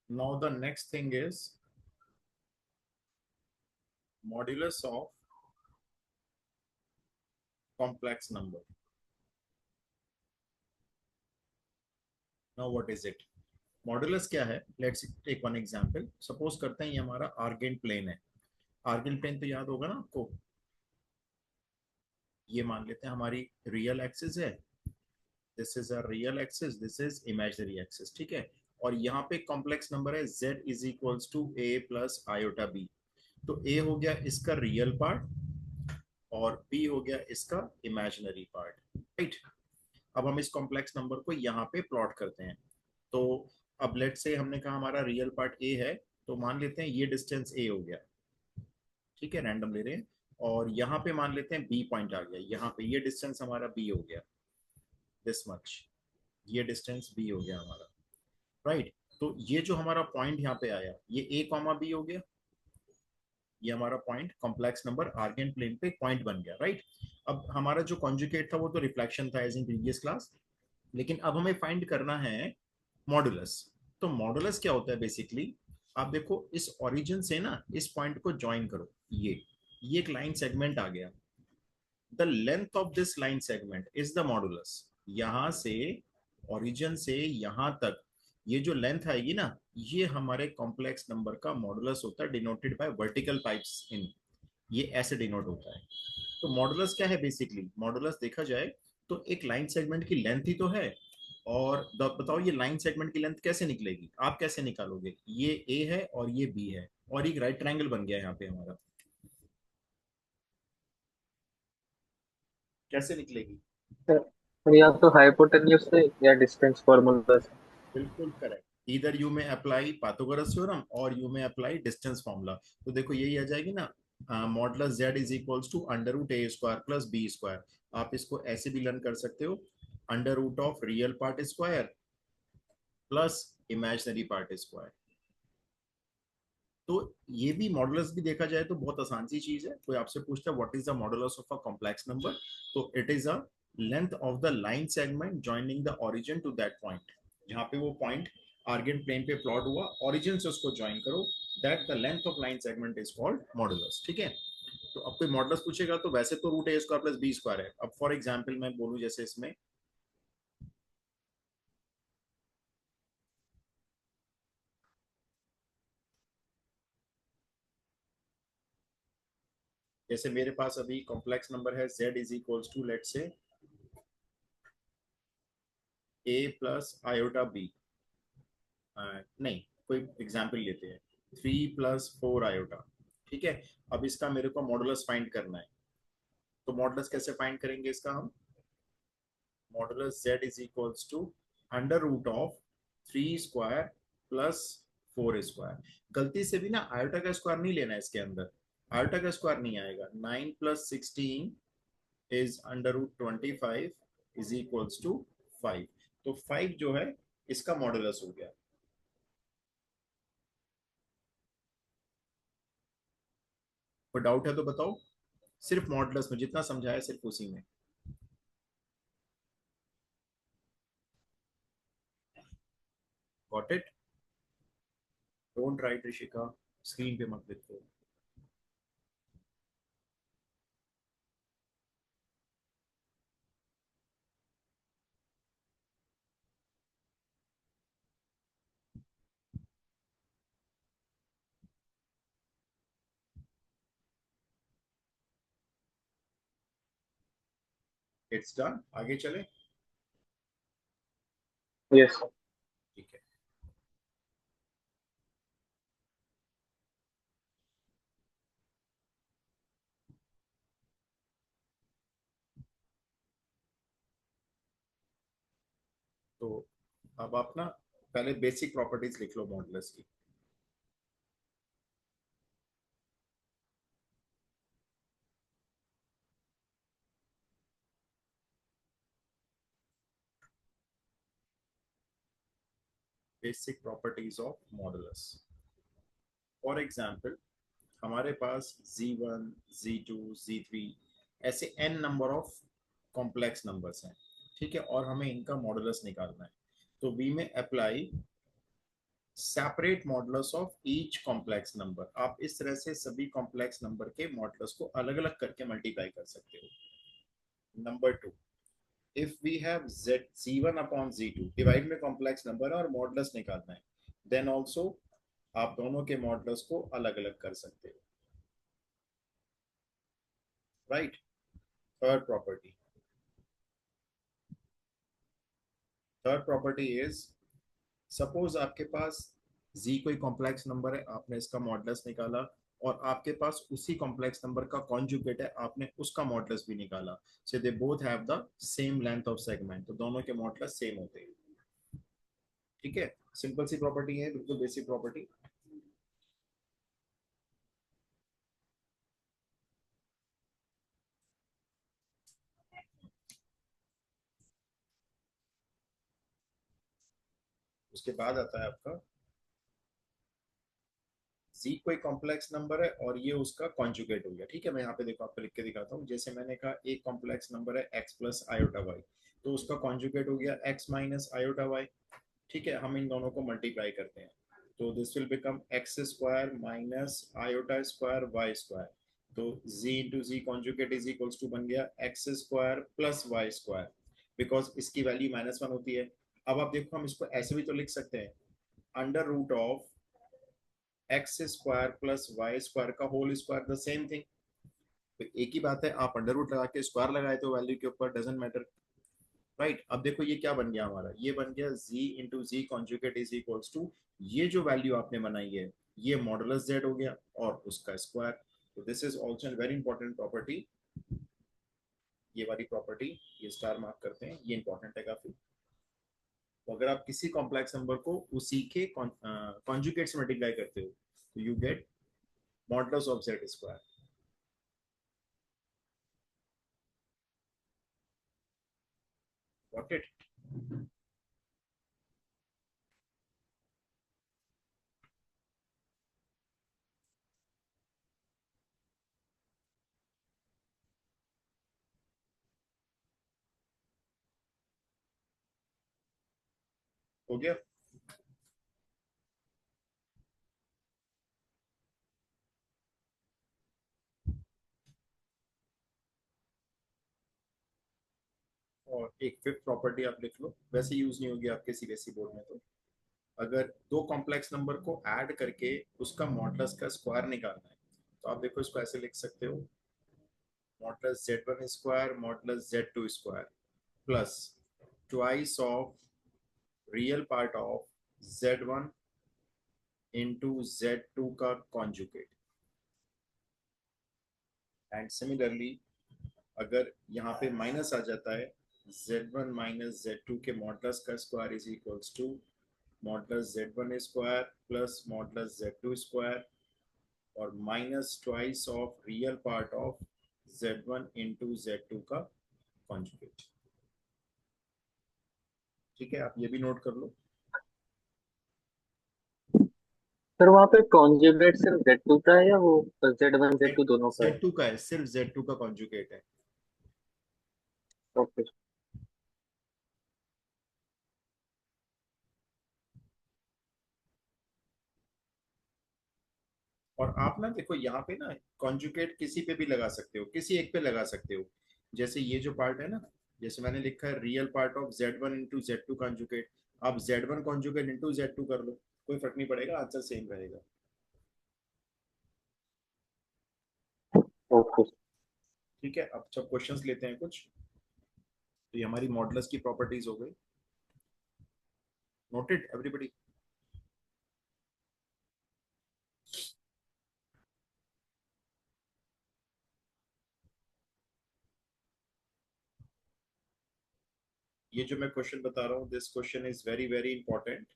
Now the next thing is modulus of complex number. Now what is it? Modulus क्या है? Let's take one example. Suppose करते हैं ये हमारा Argand plane है. आर्गेंट प्लेन तो याद होगा ना आपको. ये मान लेते हैं हमारी रियल एक्सिस है. This is a real axis, this is imaginary axis. ठीक है. और यहाँ पे कॉम्प्लेक्स नंबर है z is equals to a plus iota b. तो a हो गया इसका रियल पार्ट और b हो गया इसका इमेजिनरी पार्ट. राइट. अब हम इस कॉम्प्लेक्स नंबर को यहाँ पे प्लॉट करते हैं. तो अब लेट से हमने कहा हमारा रियल पार्ट a है. तो मान लेते हैं ये डिस्टेंस a हो गया. ठीक है, रैंडम ले रहे हैं. और यहाँ पे मान लेते हैं b पॉइंट आ गया. यहाँ पे ये डिस्टेंस हमारा b हो गया, दिस मच. ये डिस्टेंस b हो गया हमारा. राइट. तो ये जो हमारा पॉइंट यहाँ पे आया ये a कॉमा b हो गया. ये हमारा point complex number Argand plane पे पॉइंट बन गया. राइट. अब हमारा जो कॉन्जुगेट था वो तो रिफ्लेक्शन था एज इन प्रीवियस क्लास. लेकिन अब हमें फाइंड करना है मॉडुलस. तो मॉडुलस क्या होता है बेसिकली? आप देखो इस ओरिजिन से ना इस पॉइंट को ज्वाइन करो. ये एक लाइन सेगमेंट आ गया. The length of this line segment is the modulus. यहां से ओरिजिन से यहां तक ये जो लेंथ आएगी ना ये हमारे कॉम्प्लेक्स नंबर का मॉडुलस होता है, डिनोटेड बाय वर्टिकल पाइप्स इन. ये ऐसे डिनोट होता है. तो मॉडुलस क्या है बेसिकली? मॉडुलस देखा जाए तो एक लाइन सेगमेंट की लेंथ ही तो है. और बताओ ये लाइन सेगमेंट की लेंथ कैसे निकलेगी? आप कैसे निकालोगे? ये ए है और ये बी है और एक राइट ट्रायंगल बन गया यहाँ पे हमारा. कैसे निकलेगी? और या तो हाइपोटेन्यूज से या डिस्टेंस फार्मूला से। बिल्कुल करेक्ट. इधर you may apply Pythagoras theorem और you may apply distance formula. तो देखो यही आ जाएगी ना. Modulus Z is equals to under root A square plus B square. आप इसको ऐसे भी लर्न कर सकते हो. Under root of real part square plus imaginary part square. तो ये भी मॉडुलस भी देखा जाए तो बहुत आसान सी चीज है. कोई आपसे पूछता है what is the modulus of a complex number, तो it is a length of the line segment joining the origin to that point. जहां पे वो पॉइंट आर्गेंट प्लेन पे प्लॉट हुआ, ओरिजिन से उसको ज्वाइन करो, that the length of line segment is called modulus. ठीक है. तो अब कोई मॉडुलस पूछेगा तो वैसे तो root A square plus B square है. अब फॉर एग्जाम्पल मैं बोलूं जैसे इसमें जैसे मेरे पास अभी कॉम्प्लेक्स नंबर है z is equals to let say a plus iota B. नहीं, कोई एग्जाम्पल लेते हैं 3 + 4 आयोटा. ठीक है. अब इसका मेरे को मॉडुलस फाइंड करना है. तो मॉडुलस कैसे फाइंड करेंगे इसका हम? Modulus z is equals to under root of 3 square plus 4 square. गलती से भी ना आयोटा का स्क्वायर नहीं लेना है इसके अंदर. आयोटा का स्क्वायर नहीं आएगा. 9 + 16 is under root 25 is equals to 5. तो 5 जो है इसका मॉडुलस हो गया. कोई डाउट है तो बताओ. सिर्फ मॉडुलस में जितना समझाया सिर्फ उसी में. Got it. Don't write Rishika, screen पे मत लिखो. It's done. आगे चले. यस। ठीक है. तो अब आप ना पहले बेसिक प्रॉपर्टीज लिख लो मॉडुलस की. Basic properties of modulus. For example हमारे पास z1 z2 z3 ऐसे n number of complex numbers हैं. ठीक है. और हमें इनका मॉडुलस निकालना है. तो v में apply separate modulus of each complex number. आप इस तरह से सभी कॉम्प्लेक्स नंबर के मॉडुलस को अलग अलग करके मल्टीप्लाई कर सकते हो। Number 2, if we have z c1 upon z2, divide में कॉम्प्लेक्स नंबर है और मॉडुलस निकालना है, देन ऑल्सो आप दोनों के मॉडुलस को अलग अलग कर सकते हो, right. Third property is, suppose आपके पास z कोई कॉम्प्लेक्स नंबर है, आपने इसका मॉडुलस निकाला, और आपके पास उसी कॉम्प्लेक्स नंबर का कॉन्जुगेट है, आपने उसका मॉडुलस भी निकाला, so they both have the same length of segment, तो दोनों के मॉडुलस सेम होते हैं। ठीक है, सिंपल सी प्रॉपर्टी है, बिल्कुल बेसिक प्रॉपर्टी। उसके बाद आता है आपका z कोई कॉम्प्लेक्स नंबर है और ये उसका कॉन्जुगेट हो गया। ठीक है, मैं यहाँ पे देखो आपको लिख के दिखाता हूँ। जैसे मैंने कहा एक कॉम्प्लेक्स नंबर है x प्लस आयोटा वाई, तो उसका कॉन्जुगेट हो गया x माइनस आयोटा वाई। ठीक है, हम इन दोनों को मल्टीप्लाई करते हैं, तो this will become X square minus iota square Y square. तो z into G conjugate is equals to बन गया X square plus Y square, because इसकी वैल्यू -1 होती है। अब आप देखो, हम इसको ऐसे भी तो लिख सकते हैं, under root of x square plus Y square का whole square, the same thing. तो एक ही बात है, आप अंडर रूट लगा के स्क्वायर लगाए तो वैल्यू के ऊपर, डजेंट मैटर, राइट। अब देखो ये क्या बन गया हमारा, ये बन गया z into G conjugate is equals to, ये जो वैल्यू आपने बनाई है ये मॉडुलस z हो गया और उसका स्क्वायर। तो this is also very important property, ये वाली प्रॉपर्टी, ये स्टार मार्क करते हैं, ये इंपॉर्टेंट है काफी। तो अगर आप किसी कॉम्प्लेक्स नंबर को उसी के कॉन्जुगेट से मल्टीप्लाई करते हो, तो you get modulus of z square. Got it? हो गया? और एक फिफ्थ प्रॉपर्टी आप लिख लो, वैसे यूज नहीं होगी आपके सीबीएसई बोर्ड में। तो अगर दो कॉम्प्लेक्स नंबर को ऐड करके उसका मॉडुलस का स्क्वायर निकालना है, तो आप देखो इसको ऐसे लिख सकते हो, modulus z1 square modulus z2 square plus twice of real part of z1 into z2 का कॉन्जुगेट। एंड सिमिलरली अगर यहाँ पे माइनस आ जाता है, z1 माइनस z2 के मॉडुलस का square is equals to modulus z1 square plus modulus z2 square और minus twice of real part of z1 into z2 का कॉन्जुगेट। ठीक है, आप ये भी नोट कर लो। सर वहाँ पे कॉन्जुगेट सिर्फ Z2 का है या वो Z1 Z2 दोनों का है? Z2 का है, सिर्फ z2 का कॉन्जुगेट है। ओके। और आप ना देखो यहाँ पे ना कॉन्जुगेट किसी पे भी लगा सकते हो, किसी एक पे लगा सकते हो। जैसे ये जो पार्ट है ना, जैसे मैंने लिखा है real part of z1 into z2 conjugate, आप z1 कॉन्जुगेट इंटू z2 कर लो, कोई फर्क नहीं पड़ेगा, आंसर सेम रहेगा। ओके। ठीक है, अब सब क्वेश्चंस लेते हैं कुछ। तो ये हमारी मॉडुलस की प्रॉपर्टीज हो गई। Noted everybody? ये जो मैं क्वेश्चन बता रहा हूँ, this question is very very important,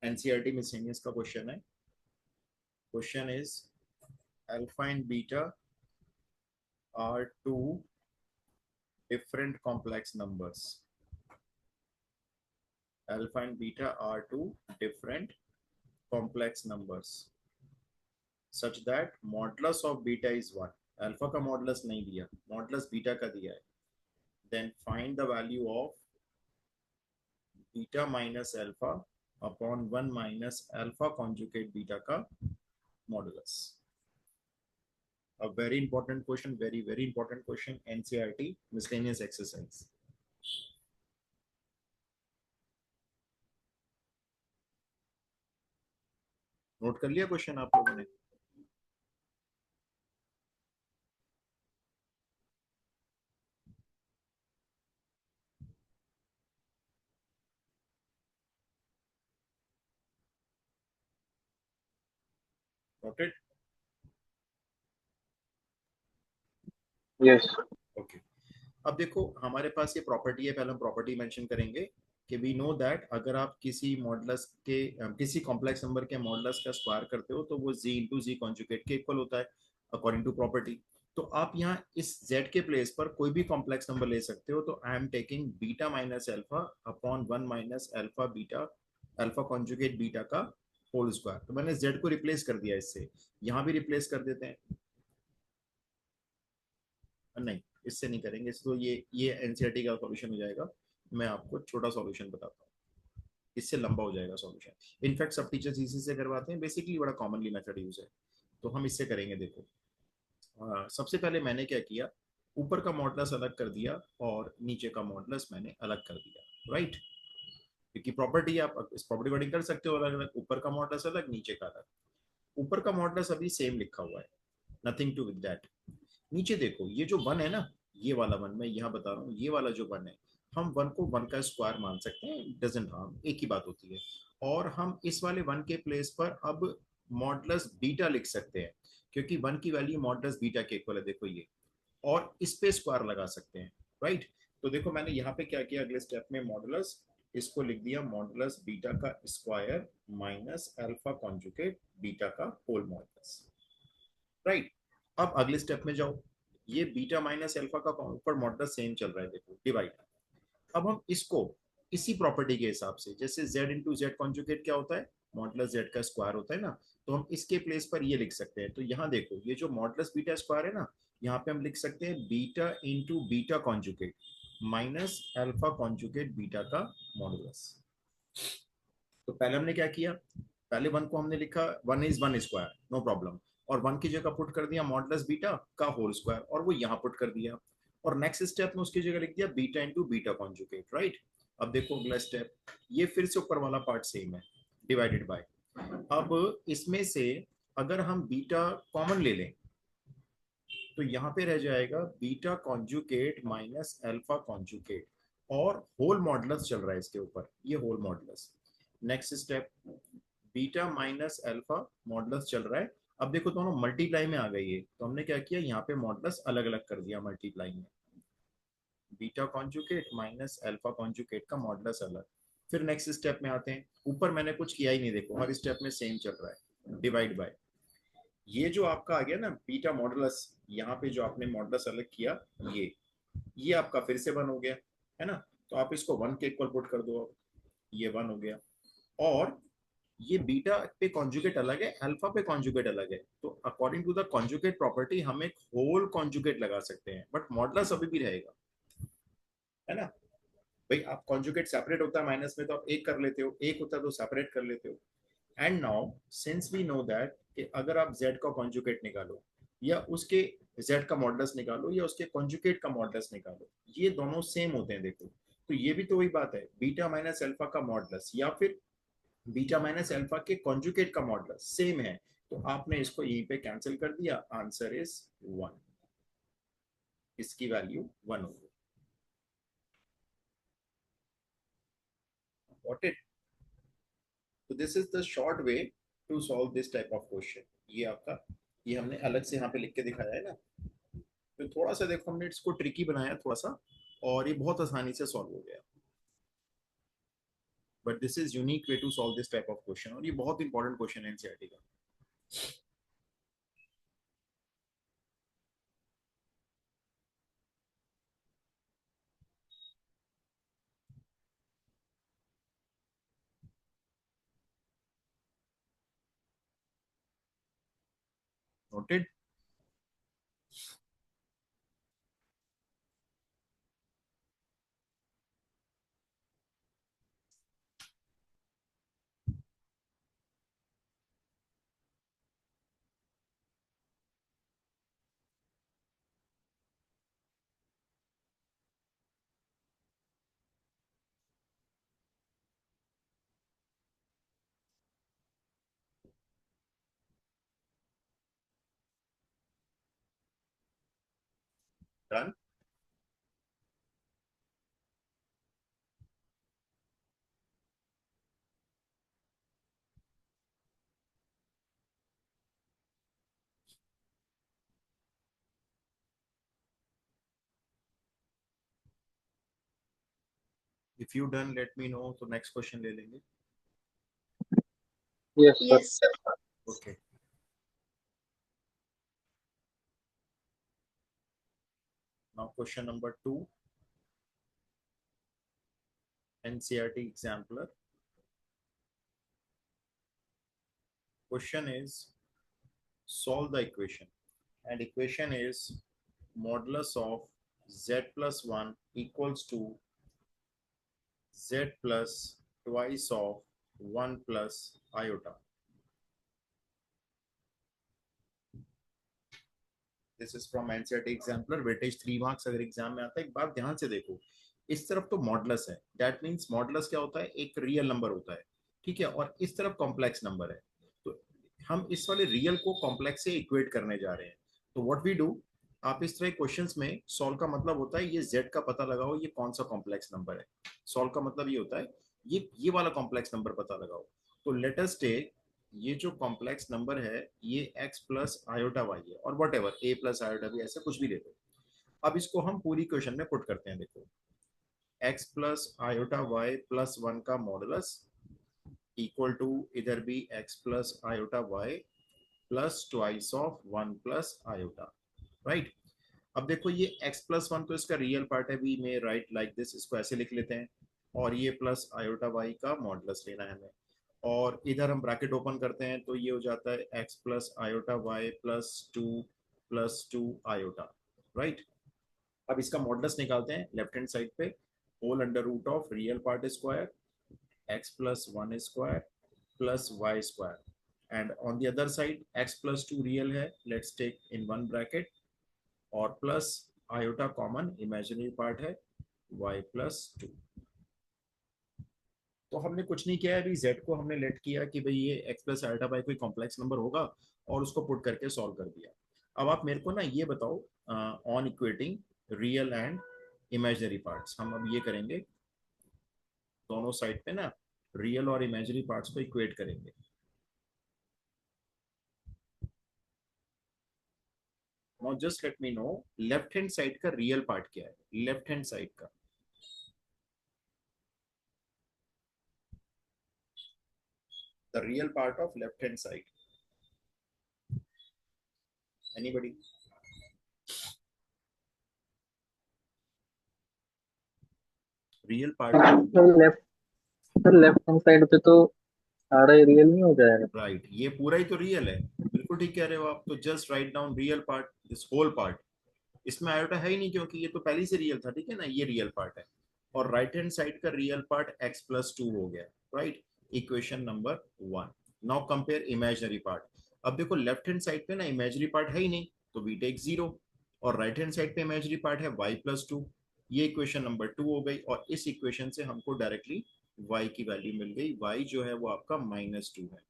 NCERT miscellaneous का क्वेश्चन है। Question is, alpha and beta are two different complex numbers. Alpha and beta are two different complex numbers such that modulus of beta is 1. Alpha का modulus नहीं दिया, modulus beta का दिया है। Then find the value of beta minus alpha upon 1 minus alpha conjugate beta का modulus. A very important question, very very important question, NCERT miscellaneous exercise. Note कर लिया question आप लोगों ने? नोटेड? यस। ओके। अब देखो हमारे पास ये प्रॉपर्टी है, पहले हम प्रॉपर्टी मेंशन करेंगे कि वी नो दैट अगर आप किसी मॉडुलस के किसी कॉम्प्लेक्स नंबर के मॉडुलस का स्क्वायर करते हो तो वो z इंटू जी कॉन्जुगेट के इक्वल होता है अकॉर्डिंग टू प्रॉपर्टी। तो आप यहाँ इस z के प्लेस पर कोई भी कॉम्प्लेक्स नंबर ले सकते हो। तो I am taking beta minus alpha upon 1 minus alpha beta alpha conjugate beta का होल स्क्वायर। तो मैंने z को रिप्लेस कर दिया इससे, यहाँ भी रिप्लेस कर देते हैं। नहीं, इससे नहीं करेंगे, तो ये एनसीईआरटी का सॉल्यूशन हो जाएगा। मैं आपको छोटा सॉल्यूशन बताता हूँ, इससे लंबा हो जाएगा सॉल्यूशन। इनफैक्ट सब टीचर्स इसी से करवाते हैं, बेसिकली बड़ा कॉमनली मेथड यूज है। तो हम इससे करेंगे। देखो सबसे पहले मैंने क्या किया, ऊपर का मॉडुलस अलग कर दिया और नीचे का मॉडुलस मैंने अलग कर दिया, राइट? क्योंकि प्रॉपर्टी आप इस प्रॉपर्टी कोडिंग कर सकते हो अलग अलग, ऊपर का मॉडुलस अलग नीचे का अलग। ऊपर का मॉडुलस अभी सेम लिखा हुआ है, नथिंग टू विद दैट। नीचे देखो ये जो वन है ना, ये वाला वन मैं यहाँ बता रहा हूँ, ये वाला जो वन है, हम वन को वन का स्क्वायर मान सकते हैं, डजेंट हार्म, एक ही बात होती है। और हम इस वाले वन के प्लेस पर अब मॉडुलस बीटा लिख सकते हैं, क्योंकि वन की वैल्यू मॉडुलस बीटा के इक्वल है, देखो ये। और इस पे स्क्वायर लगा सकते हैं, राइट? तो देखो मैंने यहाँ पे क्या किया, अगले स्टेप में मॉडुलस, इसको लिख दिया मॉडुलस बीटा का square minus alpha conjugate beta का होल मॉडुलस, राइट? अब अगले स्टेप में जाओ, ये बीटा माइनस अल्फा का ऊपर मॉडुलस सेम चल रहा है, देखो डिवाइड। अब हम इसको इसी प्रॉपर्टी के हिसाब से, जैसे z इंटू जेड कॉन्जुगेट क्या होता है, मॉडुलस z का स्क्वायर होता है ना, तो हम इसके प्लेस पर ये लिख सकते हैं। तो यहाँ देखो ये जो मॉडुलस बीटा स्क्वायर है ना, यहाँ पे हम लिख सकते हैं beta into beta conjugate minus alpha conjugate beta का मॉडुलस। तो पहले हमने क्या किया, पहले वन को हमने लिखा one is one square, no problem, और वन की जगह पुट कर दिया मॉडुलस बीटा का होल स्क्वायर, और वो यहाँ पुट कर दिया। और नेक्स्ट स्टेप में उसकी जगह लिख दिया beta into beta conjugate, right? अब देखो अगला स्टेप, ये फिर से ऊपर वाला पार्ट सेम है, डिवाइडेड बाय। अब इसमें से अगर हम बीटा कॉमन ले लें तो यहाँ पे रह जाएगा beta conjugate minus alpha conjugate, और होल मॉडुलस चल रहा है इसके ऊपर, ये whole modulus. Next step, beta minus alpha modulus चल रहा है। अब देखो दोनों मल्टीप्लाई में आ गई है, तो हमने क्या किया, यहाँ पे मॉडुलस अलग अलग कर दिया मल्टीप्लाई में, beta conjugate minus alpha conjugate का मॉडुलस अलग। फिर नेक्स्ट स्टेप में आते हैं, ऊपर मैंने कुछ किया ही नहीं, देखो हर स्टेप में सेम चल रहा है, डिवाइड बाय। ये जो आपका आ गया ना बीटा मॉडुलस, यहाँ पे जो आपने मॉडुलस अलग किया, ये आपका फिर से वन हो गया, है ना? तो आप इसको वन के इक्वल पुट कर दो, अब ये वन हो गया। और ये बीटा पे कॉन्जुगेट अलग है, अल्फा पे कॉन्जुगेट अलग है, तो according to the conjugate property हम एक होल कॉन्जुगेट लगा सकते हैं, बट मॉडुलस अभी भी रहेगा, है ना? भाई आप कॉन्जुगेट सेपरेट होता है माइनस में तो आप एक कर लेते हो, एक होता है तो सेपरेट कर लेते हो। And now since we know that कि अगर आप z का कॉन्जुगेट निकालो या उसके z का मॉडुलस निकालो या उसके कॉन्जुगेट का मॉडुलस निकालो, ये दोनों सेम होते हैं, देखो। तो ये भी तो वही बात है, बीटा माइनस अल्फा का मॉडुलस या फिर बीटा माइनस अल्फा के कॉन्जुगेट का मॉडुलस सेम है। तो आपने इसको यहीं पे कैंसिल कर दिया, आंसर इज वन, इसकी वैल्यू वन होगी। Got it? तो this is the short way to solve this type of question. ये आपका, ये हमने अलग से यहाँ पे लिख के दिखाया है ना, तो थोड़ा सा देखो हमने इसको ट्रिकी बनाया थोड़ा सा, और ये बहुत आसानी से सॉल्व हो गया। But this is unique way to solve this type of question, और ये बहुत इंपॉर्टेंट क्वेश्चन है एनसीईआरटी का। Noted? Done. If you done let me know, तो नेक्स्ट क्वेश्चन ले लेंगे. Yes sir. Yes. Okay. Now question number 2, NCERT example. Question is, solve the equation, and equation is modulus of z plus 1 equals to z plus twice of 1 plus iota. This is from NCERT exemplar, weightage 3 marks अगर exam में आता है. एक बात ध्यान से देखो, इस तरफ तो मॉडुलस है, दैट मींस मॉडुलस क्या होता है, एक रियल नंबर होता है, ठीक है, और इस तरफ कॉम्प्लेक्स नंबर है. तो हम इस वाले रियल को कॉम्प्लेक्स से इक्वेट करने जा रहे हैं. तो व्हाट वी डू, आप इस तरह क्वेश्चंस में सॉल्व का मतलब होता है ये z का पता लगाओ ये कौन सा कॉम्प्लेक्स नंबर है. सॉल्व का मतलब ये होता है ये वाला कॉम्प्लेक्स नंबर पता लगाओ. तो लेट अस टेक ये जो कॉम्प्लेक्स नंबर है ये x प्लस आयोटा वाई है, और what ever A plus iota भी, ऐसा कुछ भी ले दो. अब इसको हम पूरी क्वेश्चन में पुट करते हैं. देखो, x plus iota Y plus 1 का मॉडुलस इक्वल टू इधर भी x plus iota Y plus twice of 1 plus iota, right. अब देखो ये x प्लस 1 तो इसका रियल पार्ट है, we may write like this, इसको ऐसे लिख लेते हैं, और ये प्लस आयोटा वाई का मॉडुलस लेना है हमें, और इधर हम ब्रैकेट ओपन करते हैं तो ये हो जाता है x plus iota Y plus two iota, right. अब इसका मॉडुलस निकालते हैं लेफ्ट हैंड साइड पे, whole under root of real part square x plus 1 square plus y square, and on the other side x plus 2 real है, let's take in one bracket, और plus iota common imaginary part है y plus 2. तो हमने कुछ नहीं किया है, अभी z को हमने लेट किया कि भाई ये x प्लस आयोटा बाई कोई कॉम्प्लेक्स नंबर होगा, और उसको पुट करके सॉल्व कर दिया. अब आप मेरे को ना ये बताओ, on equating real and imaginary parts, हम अब ये करेंगे दोनों साइड पे ना रियल और इमेजिनरी पार्ट्स को इक्वेट करेंगे. Now just let me no, left hand side का रियल पार्ट क्या है, लेफ्ट हैंड साइड का the real part of left hand side, anybody? Real part, sir left hand side पे तो सारा रियल नहीं हो जाएगा. राइट, ये पूरा ही तो रियल है, बिल्कुल ठीक कह रहे हो आप. तो just write down real part, this whole part, इसमें आयोटा है ही नहीं क्योंकि ये तो पहले से रियल था, ठीक है ना, ये रियल पार्ट है. और राइट हैंड साइड का रियल पार्ट x प्लस 2 हो गया, right. Equation number 1. Now compare imaginary part. अब देखो लेफ्ट हैंड साइड पे ना इमेजिनरी पार्ट है ही नहीं, तो वी टेक 0, और राइट हैंड साइड पे इमेजिनरी पार्ट है y प्लस 2. ये इक्वेशन नंबर 2 हो गई, और इस इक्वेशन से हमको डायरेक्टली y की वैल्यू मिल गई. y जो है वो आपका -2 है.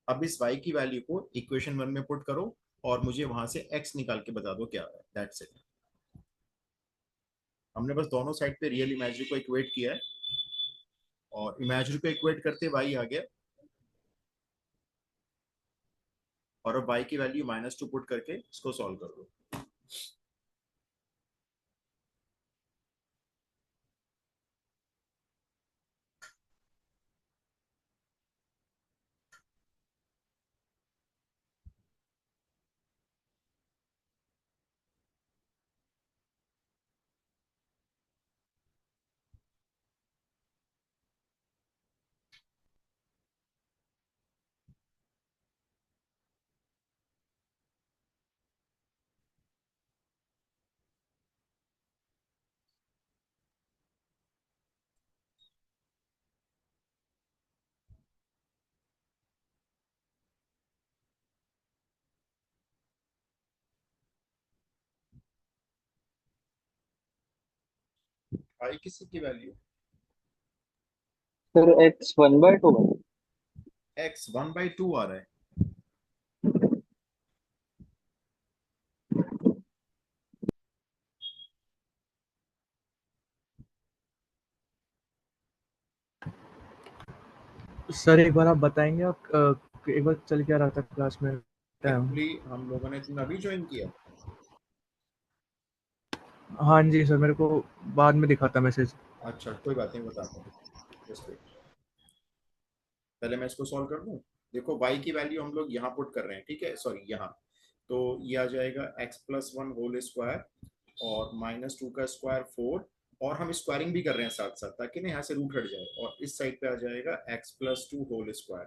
अब इस y की वैल्यू को इक्वेशन 1 में पुट करो, और मुझे वहां से x निकाल के बता दो क्या है, दैट्स इट. हमने बस दोनों साइड पे रियल इमेजिनरी को इक्वेट किया है, और इमेजिनरी को इक्वेट करते y आ गया, और अब y की वैल्यू -2 पुट करके इसको सॉल्व कर दो. y किसी की वैल्यू, सर x 1/2 है. x 1/2 आ रहा है. सर एक बार आप बताएंगे आप एक बार चल क्या रहा था क्लास में टाइम। एक्चुअली हम लोगों ने, तुमने अभी ज्वाइन किया? हाँ जी सर, मेरे को बाद में दिखा था मैसेज। अच्छा कोई बात नहीं, बताता हूँ। जस्ट वेट, पहले मैं इसको सॉल्व कर दूं। देखो y की वैल्यू हम लोग यहाँ पुट कर रहे हैं, ठीक है, सॉरी यहाँ। तो ये आ जाएगा x+1 होल स्क्वायर और -2 का स्क्वायर 4। और हम स्क्वायरिंग भी कर रहे हैं साथ साथ, ताकि ना यहाँ से रूट हट जाए, और इस साइड पे आ जाएगा x+2 होल स्क्वायर।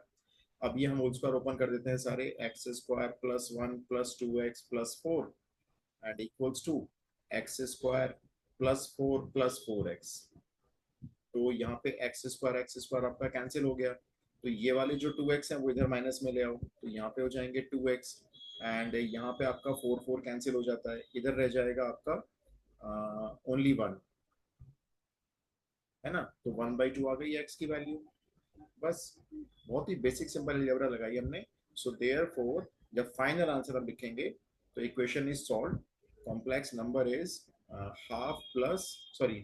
अब ये हम होल स्क्वायर ओपन कर देते हैं सारे, x² + 1 + 2x + 4 and equals to x² + 4 + 4x। तो यहाँ पे x² आपका कैंसिल हो गया, तो ये वाले जो 2x है वो इधर माइनस में ले आओ, तो यहाँ पे हो जाएंगे 2x। एंड यहाँ पे आपका 4 कैंसिल हो जाता है, इधर रह जाएगा आपका ओनली 1, है ना। तो 1/2 आ गई x की वैल्यू, बस। बहुत ही बेसिक सिंपल अलजेब्रा लगाई हमने। सो देयरफॉर जब फाइनल आंसर हम लिखेंगे तो equation is solve, complex number is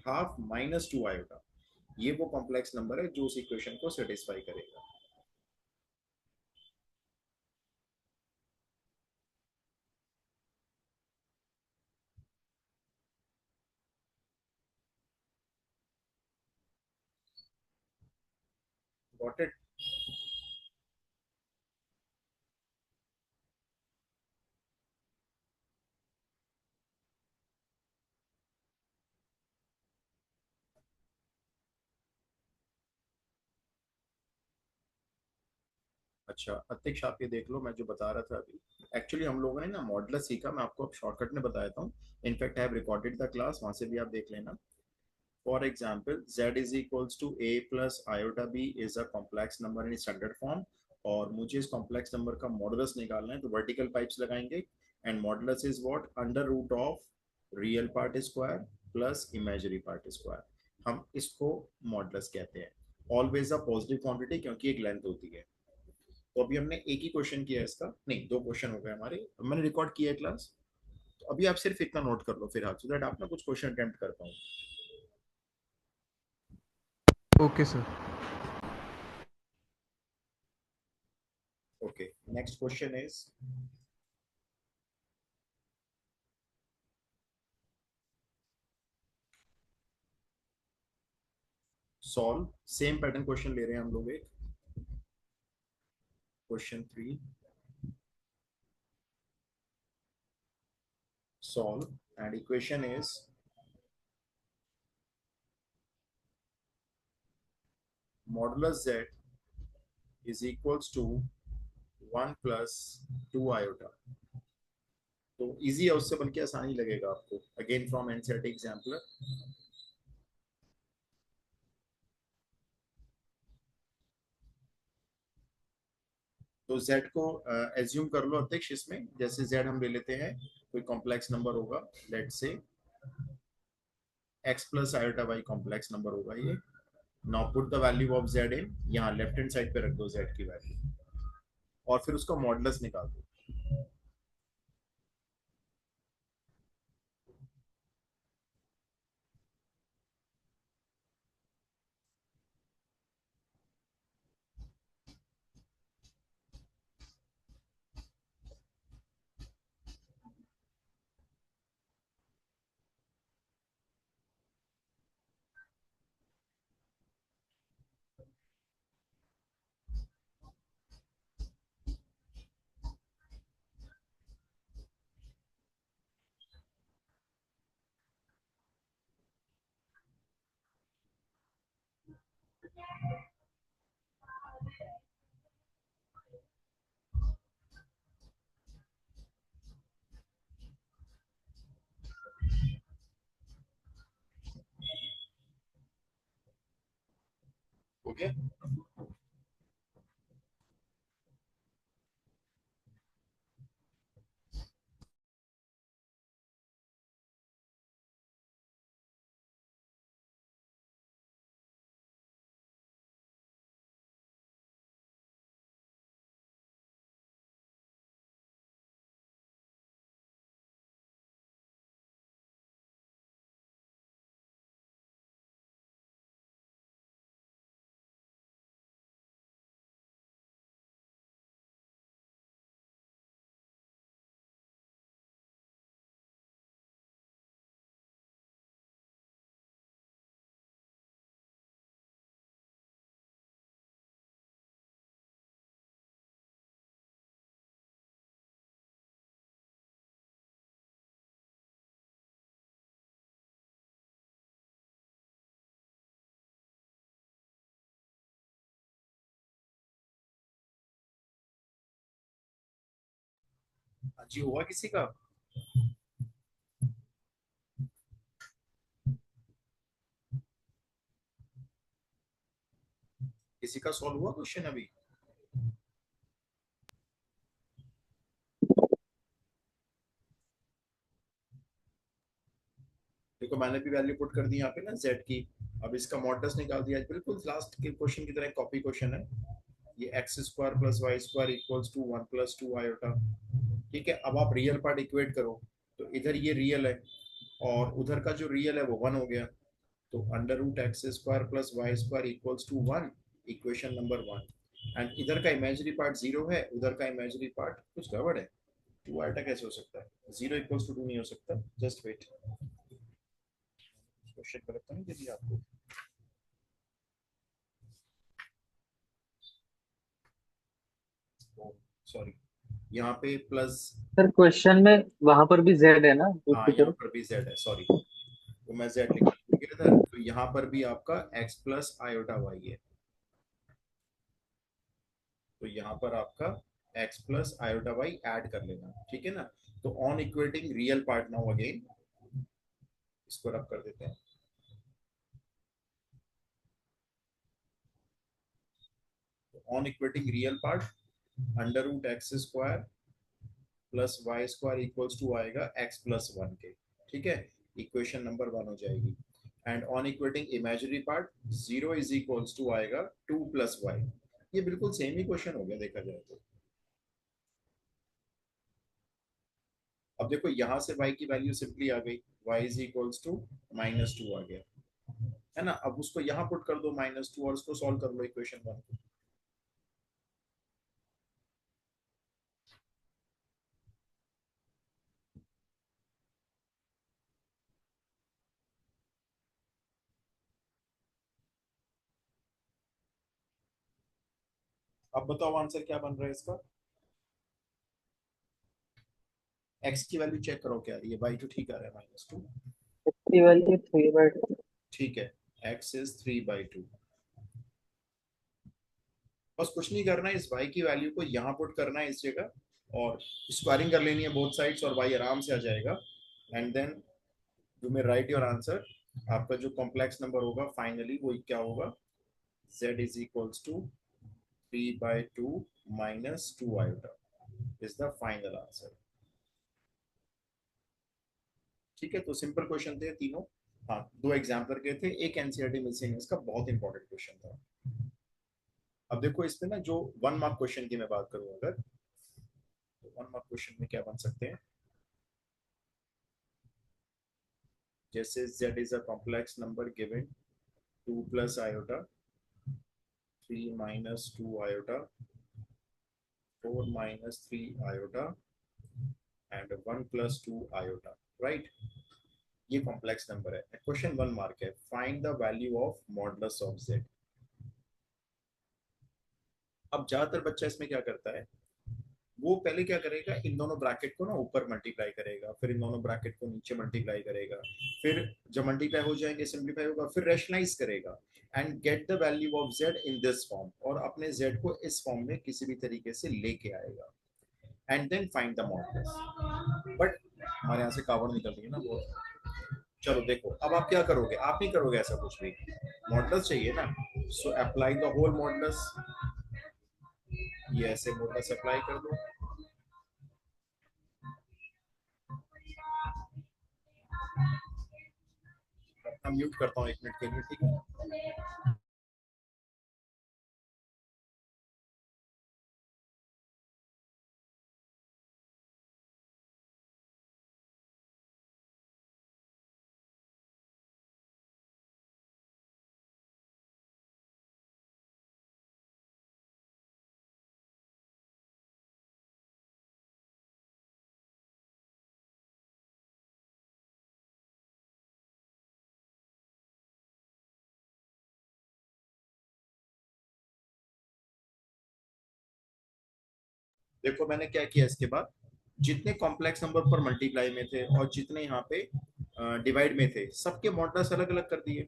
half minus 2 iota. ये वो कॉम्प्लेक्स नंबर है जो उस इक्वेशन को सेटिस्फाई करेगा। Got it? अच्छा अत्यक्ष, आप ये देख लो, मैं जो बता रहा था अभी। एक्चुअली हम लोगों ने ना मॉडुलस सीखा, मैं आपको अब शॉर्टकट में बता देता हूँ। In fact I have recorded the class, वहां से भी आप देख लेना। For example z is equals to a plus iota b is a complex number in standard form. और मुझे इस कॉम्प्लेक्स नंबर का मॉडुलस निकालना है, तो वर्टिकल पाइप्स लगाएंगे। And modulus is what? Under root of real part square plus imaginary part square. हम इसको मॉडुलस कहते हैं। ऑलवेज अ पॉजिटिव क्वांटिटी, क्योंकि एक लेंथ होती है। तो अभी हमने एक ही क्वेश्चन किया है इसका, नहीं दो क्वेश्चन हो गए हमारे, मैंने रिकॉर्ड किया है क्लास। तो अभी आप सिर्फ इतना नोट कर लो फिलहाल, सो दैट आप ना कुछ क्वेश्चन अटेम्प्ट कर पाओ। Okay sir. Okay, next question is solve. Same pattern question ले रहे हैं हम लोग एक। Question 3, solve. And equation is modulus z is equals to 1 plus 2 iota. तो इजी है, उससे बल्कि आसानी लगेगा आपको। Again from NCERT exemplar. तो z को एज्यूम कर लो अध्यक्ष, इसमें जैसे z हम ले लेते हैं, कोई कॉम्प्लेक्स नंबर होगा, लेट से x plus iota y complex number होगा ये। Now put the value of z इन, यहाँ लेफ्ट हैंड साइड पे रख दो z की वैल्यू, और फिर उसका मॉडुलस निकाल दो। Okay okay? जी हुआ किसी का? किसी का सॉल्व हुआ क्वेश्चन अभी? देखो मैंने भी वैल्यू पुट कर दी यहाँ पे ना z की। अब इसका मॉडल्स निकाल दिया, बिल्कुल लास्ट के क्वेश्चन की तरह कॉपी क्वेश्चन है। ये X square plus Y square equals to 1 + 2 iota. ठीक है, अब आप रियल पार्ट इक्वेट करो। तो इधर ये रियल है और उधर का जो रियल है वो 1 हो गया। तो √x² plus Y square equals to 1, equation number 1। And इधर का इमेजिनरी पार्ट 0 है, उधर का इमेजिनरी पार्ट कुछ गड़बड़ है। 2 आयोटा कैसे हो सकता है? 0 = 2 नहीं हो सकता। जस्ट वेट, क्वेश्चन गलत तो नहीं दे दिया आपको? सॉरी, यहाँ पे प्लस। सर क्वेश्चन में वहां पर भी जेड है ना हाँ दूसरी यहाँ तरफ? पर भी z है, सॉरी। तो मैं z लिख दूँ इधर, तो यहाँ पर भी आपका x प्लस आयोटा y है। तो यहाँ पर आपका x plus iota y add कर लेना, ठीक है ना। तो on equating real part now again, इसको रब कर देते हैं। On equating real part, √x² plus Y square equals to आएगा x प्लस 1 के। ठीक है, इक्वेशन नंबर 1 हो जाएगी। And on equating imaginary part, 0 = to आएगा 2 + y। ये बिल्कुल सेम ही क्वेश्चन हो गया देखा जाए तो। अब देखो यहाँ से y की वैल्यू सिंपली आ गई, y = -2 आ गया, है ना। अब उसको यहाँ पुट कर दो -2 और उसको सॉल्व कर लो इक्वेशन 1 को। अब बताओ आंसर क्या बन रहा है इसका? x की वैल्यू चेक करो, क्या ये y2 ठीक आ रहा है? -2 इसकी वैल्यू 3/2। ठीक है, x इज 3/2। बस कुछ नहीं करना है, इस y की वैल्यू को यहाँ पुट करना है इस जगह और स्क्वायरिंग कर लेनी है बोथ साइड्स और y आराम से आ जाएगा। And then you may write your answer. आपका जो कॉम्प्लेक्स नंबर होगा फाइनली वो क्या होगा? z = 3/2 - 2 iota is the final answer. ठीक है, तो सिंपल क्वेश्चन थे तीनों। हाँ, 2 एग्जाम्पल के थे, एक एनसीईआरटी मिसिंग है इसका, बहुत इंपॉर्टेंट क्वेश्चन था। अब देखो इसमें ना जो 1 मार्क क्वेश्चन की मैं बात करूं अगर, तो 1 मार्क क्वेश्चन में क्या बन सकते हैं? जैसे z is a complex number given 2 + iota, 3 - 2 iota, 4 - 3 iota and 1 + 2 iota, right. ये कॉम्प्लेक्स नंबर है। क्वेश्चन 1 मार्क है, find the value of modulus of z। अब ज्यादातर बच्चा इसमें क्या करता है, वो पहले क्या करेगा, इन दोनों ब्रैकेट को ना ऊपर मल्टीप्लाई करेगा, फिर इन दोनों ब्रैकेट को नीचे मल्टीप्लाई करेगा, फिर जब मल्टीप्लाई हो जाएंगे सिंप्लीफाई होगा, फिर रैशनलाइज करेगा and get the value of z in this form, और अपने z को इस फॉर्म में किसी भी तरीके से लेके आएगा and then find the modulus. But हमारे यहाँ से कावड़ निकल रही है ना बहुत। चलो देखो, अब आप क्या करोगे, आप नहीं करोगे ऐसा कुछ भी, मॉडुलस चाहिए ना। So apply the whole modulus, ये ऐसे मॉडुलस अप्लाई कर दो। अपना म्यूट करता हूँ 1 मिनट के लिए, ठीक है। देखो मैंने क्या किया इसके बाद, जितने कॉम्प्लेक्स नंबर पर मल्टीप्लाई में थे और जितने यहाँ पे डिवाइड में थे, सबके मॉडल्स अलग अलग कर दिए।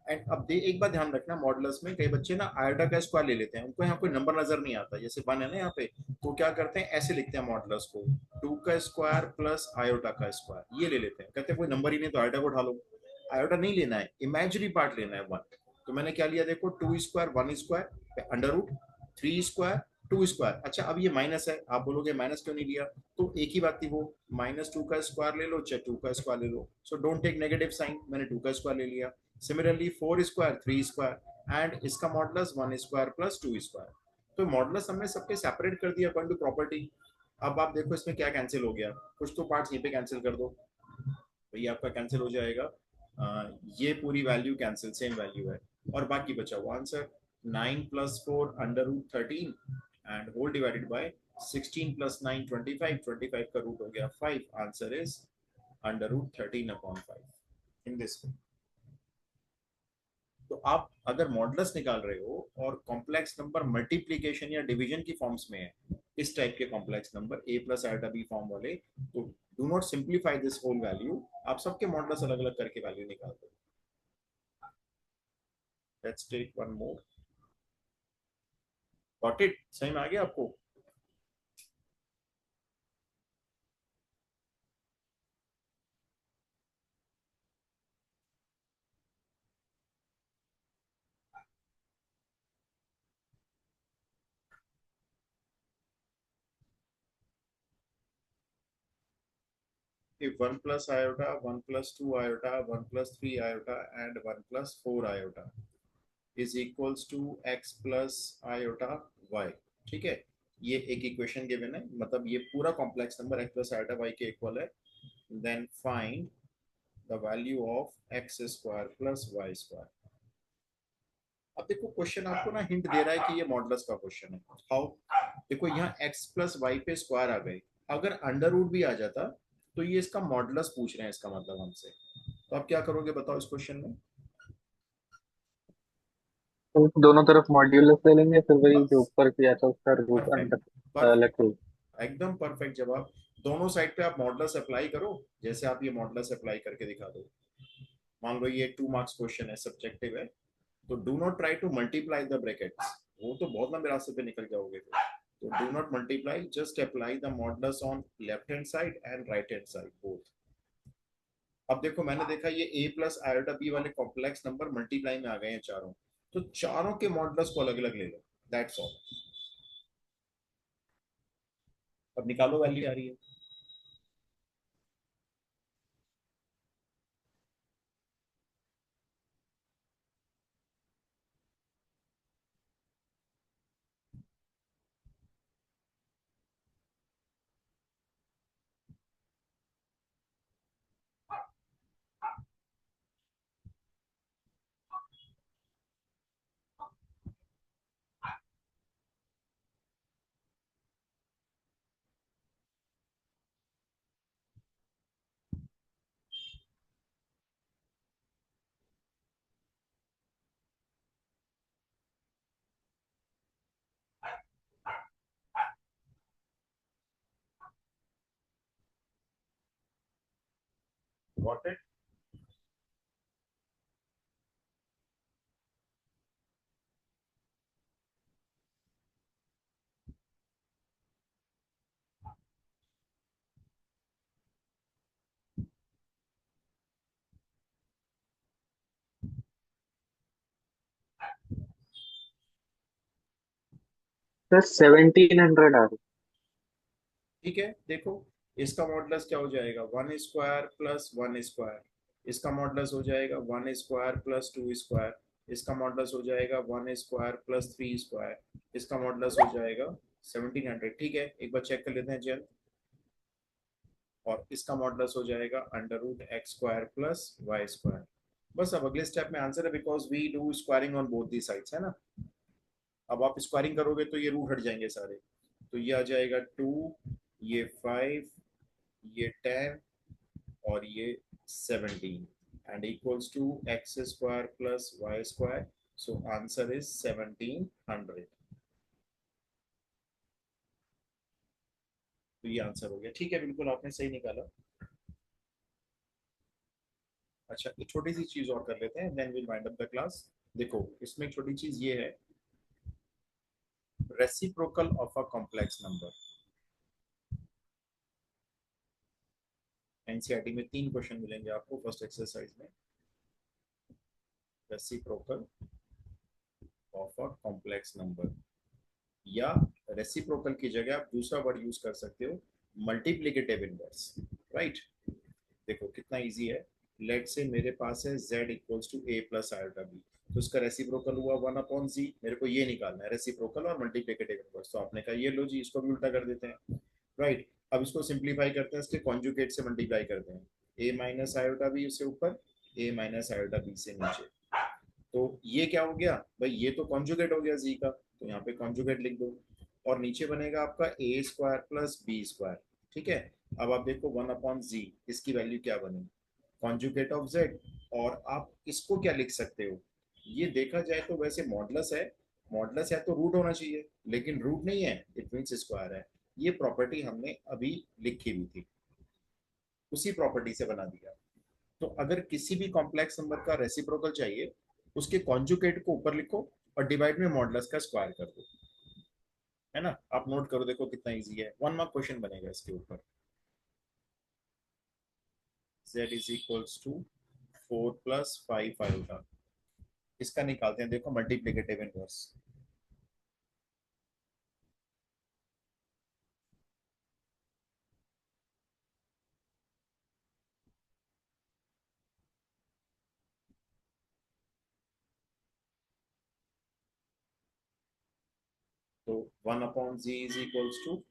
एंड अब दे एक बात ध्यान रखना, मॉडल्स में कई बच्चे ना आयोटा का स्क्वायर ले लेते हैं, उनको यहाँ कोई नंबर नजर नहीं आता, जैसे वन है ना यहाँ पे, तो क्या करते हैं ऐसे लिखते हैं मॉडल्स को, टू का स्क्वायर प्लस आयोटा का स्क्वायर, ये ले लेते हैं, कहते हैं कोई नंबर ही नहीं तो आयोटा को उठा लो। आयोटा नहीं लेना है, इमेजिनरी पार्ट लेना है वन। तो मैंने क्या लिया देखो, two square one square under root three square two square. अच्छा अब ये माइनस है, आप बोलोगे माइनस क्यों नहीं लिया, तो एक ही बात थी वो, माइनस टू का स्क्वायर ले लो चाहे टू का स्क्वायर ले लो, so don't take negative sign, मैंने टू का स्क्वायर ले लिया। Similarly four square three square and इसका modulus one square plus two square. तो मॉडुलस हमने सबके सेपरेट कर दिया अकॉर्डिंग टू प्रॉपर्टी। अब आप देखो इसमें क्या कैंसिल हो गया, कुछ तो पार्ट्स यहीं पे कैंसिल कर दो, तो ये आपका कैंसिल हो जाएगा। ये पूरी वैल्यू कैंसिल, सेम वैल्यू है, और बाकी बचा हुआ answer 9 plus four under root 13 and whole divided by 16 plus 9 25, 25 का रूट हो गया 5, answer is under root 13 upon 5 in this way. तो आप अगर मॉडुलस निकाल रहे हो और कॉम्प्लेक्स नंबर मल्टीप्लीकेशन या डिवीजन की फॉर्म्स में है, इस टाइप के complex number A plus iota B form वाले, तो do not simplify this whole value, आप सबके मॉडुलस अलग अलग करके वैल्यू निकाल दो। Let's take one more. Got it, सही में आ गया आपको? if 1 plus iota 1 plus 2 iota 1 plus 3 iota and 1 plus 4 iota is equals to x plus iota y, ठीक है, ये एक इक्वेशन गिवन है, मतलब ये पूरा complex number x plus iota y के इक्वल है, then find the value of x square plus y square. अब देखो क्वेश्चन आपको ना हिंट दे रहा है कि ये मॉडुलस का क्वेश्चन है। हाउ, देखो यहाँ x प्लस वाई पे स्क्वायर आ गए, अगर अंडर रूट भी आ जाता तो ये इसका मॉडुलस पूछ रहे हैं, इसका मतलब हमसे, तो आप क्या करोगे बताओ इस क्वेश्चन में? तो दोनों तरफ मॉड्यूलस ले लेंगे, फिर वही जो बस, ऊपर किया था उसका रूट परफेक्ट, अंडर अलग परफेक्ट, रूट। एकदम परफेक्ट जवाब। दोनों साइड पे आप मॉडुलस अप्लाई करो, जैसे आप ये मॉडुलस अप्लाई करके दिखा दो। मान लो ये 2 मार्क्स क्वेश्चन है, सब्जेक्टिव है, तो do not try to multiply the brackets, वो तो बहुत लंबे रास्ते पे निकल जाओगे फिर। तो do not multiply, just apply the modulus on left hand side and right hand side both. अब देखो मैंने देखा ये a प्लस आयोटा b वाले कॉम्प्लेक्स नंबर मल्टीप्लाई में आ गए हैं चारों, तो चारों के मॉडुलस को अलग अलग ले लो, दैट्स ऑल। अब निकालो वैल्यू आ रही है। Got it? सर 1700 आ रही। ठीक है, देखो इसका मॉडुलस क्या हो जाएगा, one square plus one square, इसका मॉडुलस हो जाएगा one square plus two square, इसका मॉडुलस हो जाएगा one square plus three square, इसका मॉडुलस हो जाएगा 1700। ठीक है, एक बार चेक कर लेते हैं जल्द, और इसका मॉडुलस हो जाएगा under root x square plus Y square. बस अब अगले स्टेप में आंसर है, because we do squaring on both the sides, है ना। अब आप स्क्वायरिंग करोगे तो ये रूट हट जाएंगे सारे, तो ये आ जाएगा 2, ये 5, ये 10 और ये 17 and equals to x square plus Y square, so answer is 1700। तो ये आंसर हो गया, ठीक है, बिल्कुल आपने सही निकाला। अच्छा, एक छोटी सी चीज और कर लेते हैं, then will wind up the class. देखो इसमें एक छोटी चीज ये है, reciprocal of a complex number. NCERT में 3 क्वेश्चन मिलेंगे आपको फर्स्ट एक्सरसाइज में। Reciprocal of a complex number, या रेसिप्रोकल की जगह आप दूसरा वर्ड यूज कर सकते हो, मल्टीप्लिकेटिव इनवर्स। राइट, देखो कितना इजी है। लेट से मेरे पास है z equals to a plus iota b, तो इसका रेसिप्रोकल हुआ 1/z। मेरे को ये निकालना है रेसिप्रोकल और मल्टीप्लिकेटिव इनवर्स, तो आपने कहा ये लो जी, इसको भी उल्टा कर देते हैं। राइट, अब इसको सिंप्लीफाई करते हैं, इसके कॉन्जुगेट से मल्टीप्लाई करते हैं, a माइनस आयोटा b से ऊपर, a माइनस आयोटा b से नीचे। तो ये क्या हो गया भाई, ये तो कॉन्जुगेट हो गया जी का, तो यहाँ पे कॉन्जुगेट लिख दो, और नीचे बनेगा आपका ए स्क्वायर प्लस बी स्क्वायर। ठीक है, अब आप देखो 1/z, इसकी वैल्यू क्या बनी, कॉन्जुगेट ऑफ z। और आप इसको क्या लिख सकते हो, ये देखा जाए तो वैसे मॉडलस है, मॉडलस है तो रूट होना चाहिए, लेकिन रूट नहीं है, इट मीन्स स्क्वायर है। ये प्रॉपर्टी हमने अभी लिखी हुई थी, उसी प्रॉपर्टी से बना दिया। तो अगर किसी भी कॉम्प्लेक्स नंबर का रेसिप्रोकल चाहिए, उसके कॉन्जुगेट को ऊपर लिखो और डिवाइड में मॉडुलस का स्क्वायर कर दो, है ना। आप नोट करो, देखो कितना इजी है, 1 मार्क क्वेश्चन बनेगा इसके ऊपर। z is equals to 4 plus 5 iota, इसका निकालते हैं, देखो मल्टीप्लिकेटिव इनवर्स। तो 1/z इज इक्वल्स टू